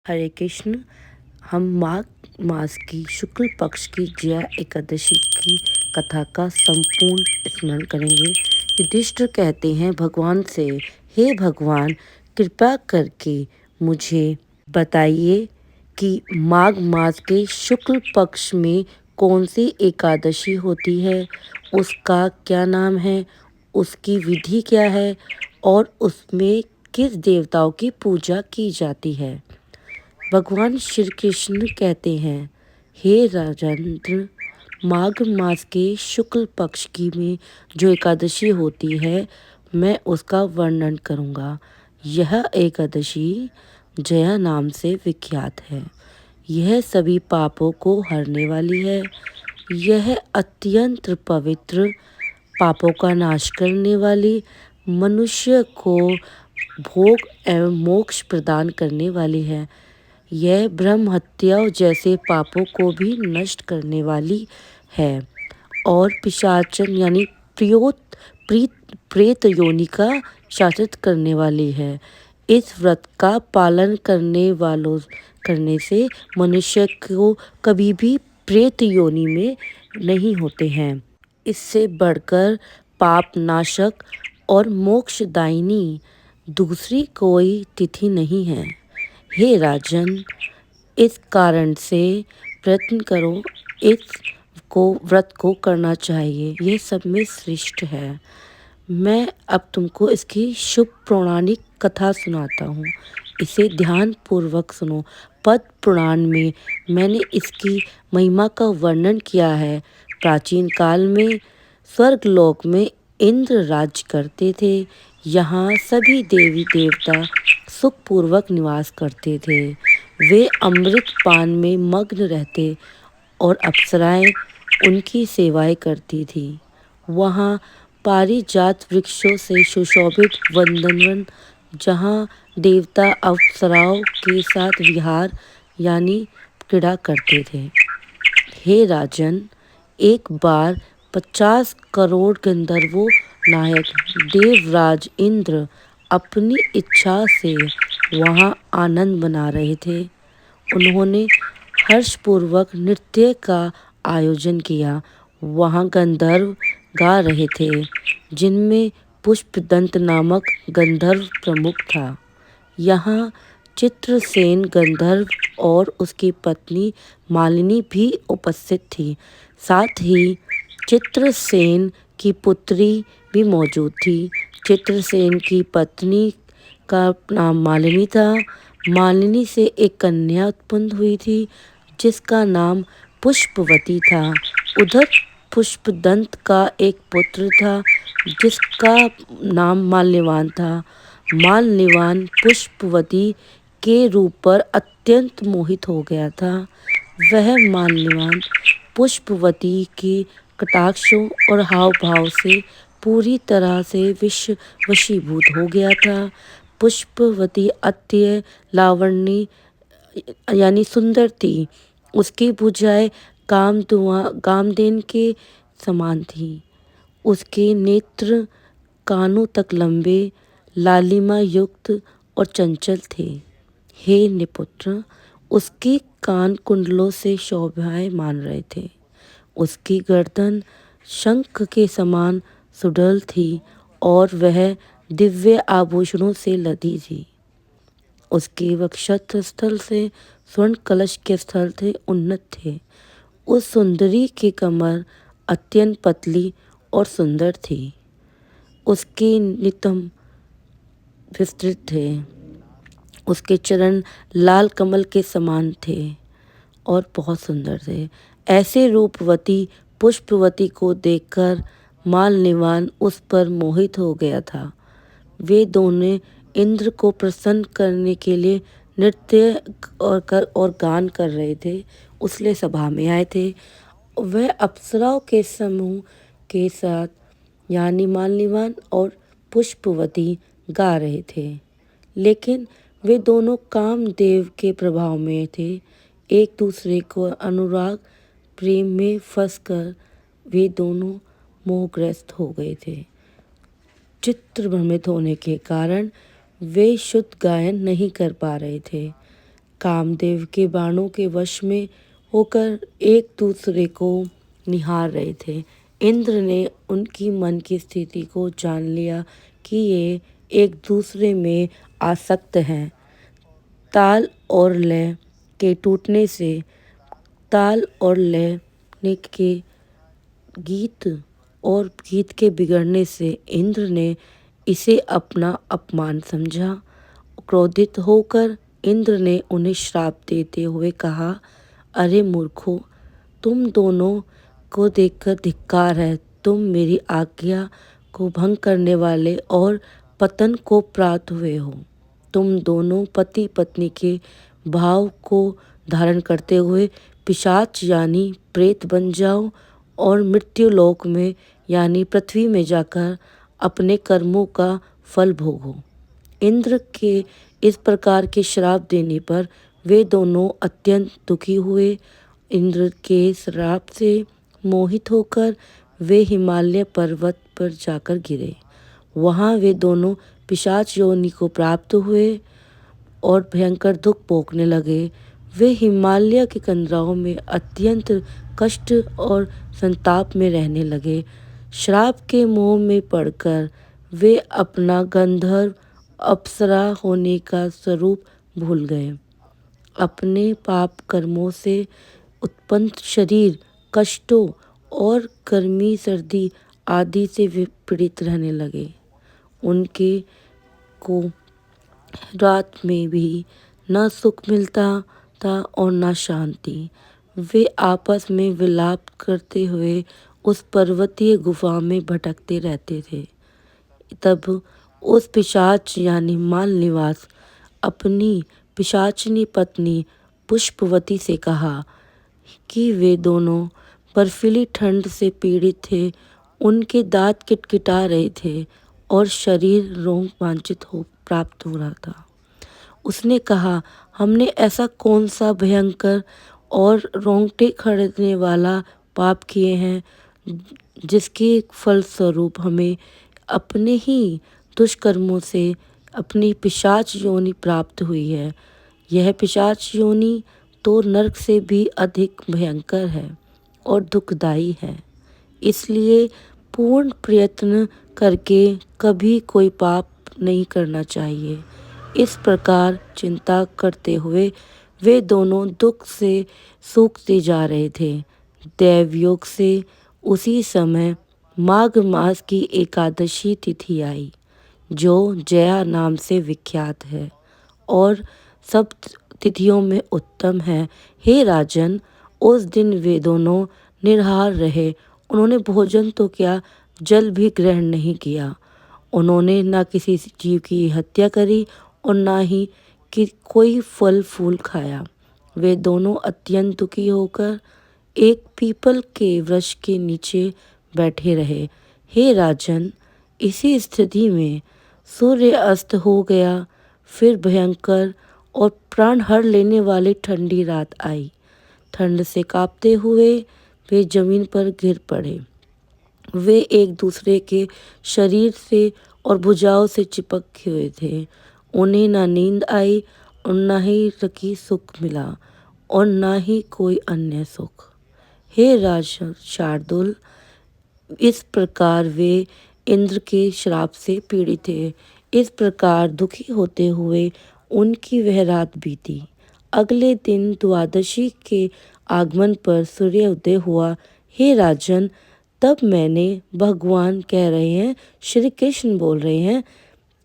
हरे कृष्ण। हम माघ मास की शुक्ल पक्ष की जया एकादशी की कथा का संपूर्ण स्मरण करेंगे। युधिष्ठिर कहते हैं भगवान से, हे भगवान, कृपा करके मुझे बताइए कि माघ मास के शुक्ल पक्ष में कौन सी एकादशी होती है, उसका क्या नाम है, उसकी विधि क्या है और उसमें किस देवताओं की पूजा की जाती है। भगवान श्री कृष्ण कहते हैं, हे राजेंद्र, माघ मास के शुक्ल पक्ष की में जो एकादशी होती है, मैं उसका वर्णन करूँगा। यह एकादशी जया नाम से विख्यात है। यह सभी पापों को हरने वाली है। यह अत्यंत पवित्र, पापों का नाश करने वाली, मनुष्य को भोग एवं मोक्ष प्रदान करने वाली है। यह ब्रह्म हत्या जैसे पापों को भी नष्ट करने वाली है और पिशाचन यानी प्रेत योनि का शासित करने वाली है। इस व्रत का पालन करने से मनुष्य को कभी भी प्रेत योनि में नहीं होते हैं। इससे बढ़कर पाप नाशक और मोक्षदायिनी दूसरी कोई तिथि नहीं है। हे राजन, इस कारण से प्रयत्न करो, व्रत को करना चाहिए। यह सब में श्रेष्ठ है। मैं अब तुमको इसकी शुभ पौराणिक कथा सुनाता हूँ। इसे ध्यान पूर्वक सुनो। पद्म पुराण में मैंने इसकी महिमा का वर्णन किया है। प्राचीन काल में स्वर्गलोक में इंद्र राज्य करते थे। यहाँ सभी देवी देवता सुखपूर्वक निवास करते थे। वे अमृत पान में मग्न रहते और अप्सराएं उनकी सेवाएं करती थी। वहाँ पारिजात वृक्षों से सुशोभित वनवन, जहाँ देवता अप्सराओं के साथ विहार यानी क्रीड़ा करते थे। हे राजन, एक बार 50 करोड़ गंधर्वों नायक देवराज इंद्र अपनी इच्छा से वहाँ आनंद मना रहे थे। उन्होंने हर्षपूर्वक नृत्य का आयोजन किया। वहाँ गंधर्व गा रहे थे, जिनमें पुष्पदंत नामक गंधर्व प्रमुख था। यहाँ चित्रसेन गंधर्व और उसकी पत्नी मालिनी भी उपस्थित थी। साथ ही चित्रसेन की पुत्री भी मौजूद थी। चित्रसेन की पत्नी का नाम मालिनी था। मालिनी से एक कन्या उत्पन्न हुई थी, जिसका नाम पुष्पवती था। उधर पुष्पदंत का एक पुत्र था, जिसका नाम माल्यवान था। माल्यवान पुष्पवती के रूप पर अत्यंत मोहित हो गया था। वह माल्यवान पुष्पवती के कटाक्षों और हाव भाव से पूरी तरह से वशीभूत हो गया था। पुष्पवती अत्य लावण्य यानी सुंदर थी। उसकी भुजाएं कामधेन के समान थी। उसके नेत्र कानों तक लंबे, लालिमा युक्त और चंचल थे। हे निपुत्र, उसके कान कुंडलों से शोभायमान रहे थे। उसकी गर्दन शंख के समान सुडौल थी और वह दिव्य आभूषणों से लदी थी। उसके वक्षस्थल से स्वर्ण कलश के स्थल थे उन्नत थे। उस सुंदरी की कमर अत्यंत पतली और सुंदर थी। उसके नितंब विस्तृत थे। उसके चरण लाल कमल के समान थे और बहुत सुंदर थे। ऐसे रूपवती पुष्पवती को देखकर माल्यवान उस पर मोहित हो गया था। वे दोनों इंद्र को प्रसन्न करने के लिए नृत्य और गान कर रहे थे। उसले सभा में आए थे। वह अप्सराओं के समूह के साथ यानी माल्यवान और पुष्पवती गा रहे थे, लेकिन वे दोनों कामदेव के प्रभाव में थे। एक दूसरे को अनुराग प्रेम में फंसकर वे दोनों मोहग्रस्त हो गए थे। चित्त भ्रमित होने के कारण वे शुद्ध गायन नहीं कर पा रहे थे। कामदेव के बाणों के वश में होकर एक दूसरे को निहार रहे थे। इंद्र ने उनकी मन की स्थिति को जान लिया कि ये एक दूसरे में आसक्त हैं। ताल और लय के टूटने से ताल और लय के गीत और गीत के बिगड़ने से इंद्र ने इसे अपना अपमान समझा। क्रोधित होकर इंद्र ने उन्हें श्राप देते हुए कहा, अरे मूर्खों, तुम दोनों को देखकर धिक्कार है। तुम मेरी आज्ञा को भंग करने वाले और पतन को प्राप्त हुए हो। तुम दोनों पति पत्नी के भाव को धारण करते हुए पिशाच यानी प्रेत बन जाओ और मृत्यु लोक में यानी पृथ्वी में जाकर अपने कर्मों का फल भोगो। इंद्र के इस प्रकार के श्राप देने पर वे दोनों अत्यंत दुखी हुए। इंद्र के श्राप से मोहित होकर वे हिमालय पर्वत पर जाकर गिरे। वहाँ वे दोनों पिशाच योनि को प्राप्त हुए और भयंकर दुख भोगने लगे। वे हिमालय के कंदराओं में अत्यंत कष्ट और संताप में रहने लगे। श्राप के मोह में पड़कर वे अपना गंधर्व अप्सरा होने का स्वरूप भूल गए। अपने पाप कर्मों से उत्पन्न शरीर कष्टों और गर्मी सर्दी आदि से पीड़ित रहने लगे। उनके को रात में भी न सुख मिलता था और न शांति। वे आपस में विलाप करते हुए उस पर्वतीय गुफा में भटकते रहते थे। तब उस पिशाच यानी माल निवास अपनी पिशाचनी पत्नी पुष्पवती से कहा कि वे दोनों बर्फीली ठंड से पीड़ित थे। उनके दांत किटकिटा रहे थे और शरीर रोमांचित हो प्राप्त हो रहा था। उसने कहा, हमने ऐसा कौन सा भयंकर और रोंगटे खड़ेने वाला पाप किए हैं जिसके फलस्वरूप हमें अपने ही दुष्कर्मों से अपनी पिशाच योनि प्राप्त हुई है। यह पिशाच योनि तो नरक से भी अधिक भयंकर है और दुखदायी है। इसलिए पूर्ण प्रयत्न करके कभी कोई पाप नहीं करना चाहिए। इस प्रकार चिंता करते हुए वे दोनों दुख से सूखते जा रहे थे। दैवयोग से उसी समय माघ मास की एकादशी तिथि आई, जो जया नाम से विख्यात है और सब तिथियों में उत्तम है। हे राजन, उस दिन वे दोनों निराहार रहे। उन्होंने भोजन तो क्या, जल भी ग्रहण नहीं किया। उन्होंने न किसी जीव की हत्या करी और न ही कि कोई फल फूल खाया। वे दोनों अत्यंत दुखी होकर एक पीपल के वृक्ष के नीचे बैठे रहे। हे राजन, इसी स्थिति में सूर्य अस्त हो गया। फिर भयंकर और प्राण हर लेने वाली ठंडी रात आई। ठंड से कांपते हुए वे जमीन पर गिर पड़े। वे एक दूसरे के शरीर से और भुजाओं से चिपके हुए थे। उन्हें न नींद आई और न ही रकी सुख मिला और न ही कोई अन्य सुख। हे राज शार्दुल, इस प्रकार वे इंद्र के श्राप से पीड़ित थे। इस प्रकार दुखी होते हुए उनकी वह रात बीती। अगले दिन द्वादशी के आगमन पर सूर्योदय हुआ। हे राजन, तब मैंने, भगवान कह रहे हैं, श्री कृष्ण बोल रहे हैं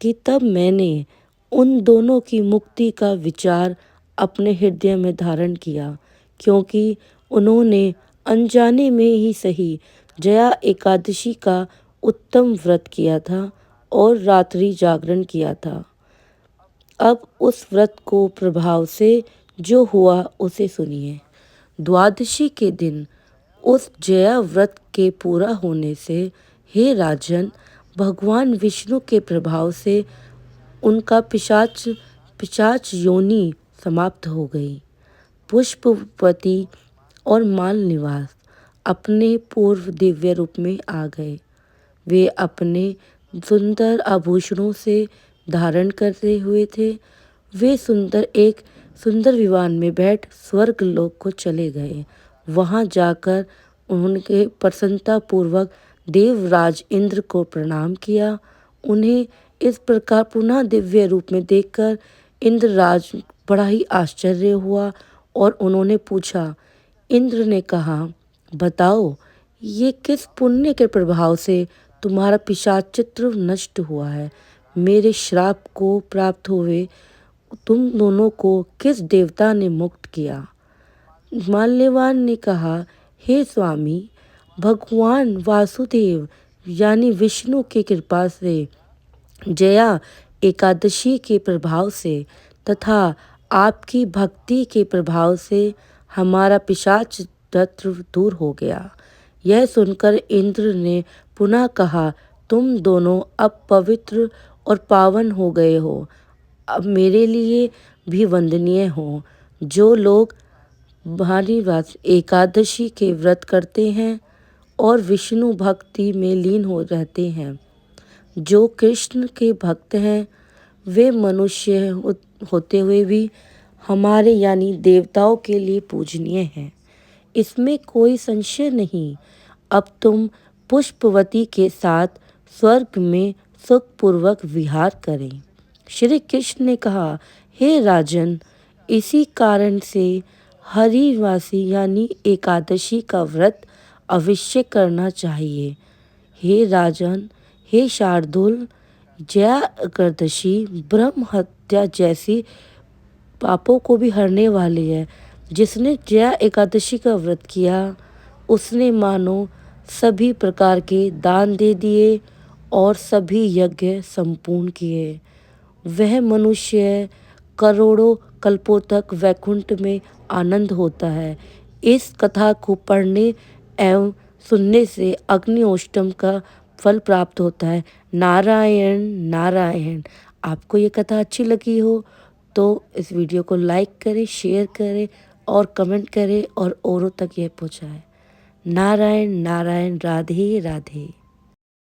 कि तब मैंने उन दोनों की मुक्ति का विचार अपने हृदय में धारण किया, क्योंकि उन्होंने अनजाने में ही सही जया एकादशी का उत्तम व्रत किया था और रात्रि जागरण किया था। अब उस व्रत को प्रभाव से जो हुआ उसे सुनिए। द्वादशी के दिन उस जया व्रत के पूरा होने से, हे राजन, भगवान विष्णु के प्रभाव से उनका पिशाच योनि समाप्त हो गई। पुष्पवती और माल निवास अपने पूर्व दिव्य रूप में आ गए। वे अपने सुंदर आभूषणों से धारण करते हुए थे। वे सुंदर एक सुंदर विमान में बैठ स्वर्ग लोक को चले गए। वहां जाकर उन्होंने प्रसन्नतापूर्वक देवराज इंद्र को प्रणाम किया। उन्हें इस प्रकार पुनः दिव्य रूप में देखकर इंद्रराज बड़ा ही आश्चर्य हुआ और उन्होंने पूछा। इंद्र ने कहा, बताओ, ये किस पुण्य के प्रभाव से तुम्हारा पिशाचित्र नष्ट हुआ है? मेरे श्राप को प्राप्त हुए तुम दोनों को किस देवता ने मुक्त किया? माल्यवान ने कहा, हे स्वामी, भगवान वासुदेव यानी विष्णु की कृपा से, जया एकादशी के प्रभाव से तथा आपकी भक्ति के प्रभाव से हमारा पिशाच तंत्र दूर हो गया। यह सुनकर इंद्र ने पुनः कहा, तुम दोनों अब पवित्र और पावन हो गए हो। अब मेरे लिए भी वंदनीय हो। जो लोग भारी एकादशी के व्रत करते हैं और विष्णु भक्ति में लीन हो रहते हैं, जो कृष्ण के भक्त हैं, वे मनुष्य होते हुए भी हमारे यानी देवताओं के लिए पूजनीय हैं। इसमें कोई संशय नहीं। अब तुम पुष्पवती के साथ स्वर्ग में सुखपूर्वक विहार करें। श्री कृष्ण ने कहा, हे राजन, इसी कारण से हरिवासी यानी एकादशी का व्रत अवश्य करना चाहिए। हे राजन, हे शार्दुल, जया एकादशी ब्रह्म हत्या जैसी पापों को भी हरने वाली है। जिसने जया एकादशी का व्रत किया उसने मानो सभी प्रकार के दान दे दिए और सभी यज्ञ संपूर्ण किए। वह मनुष्य करोड़ों कल्पों तक वैकुंठ में आनंद होता है। इस कथा को पढ़ने एवं सुनने से अग्निहोत्रम का फल प्राप्त होता है। नारायण नारायण। आपको ये कथा अच्छी लगी हो तो इस वीडियो को लाइक करें, शेयर करें और कमेंट करें और औरों तक यह पहुंचाएं। नारायण नारायण। राधे राधे।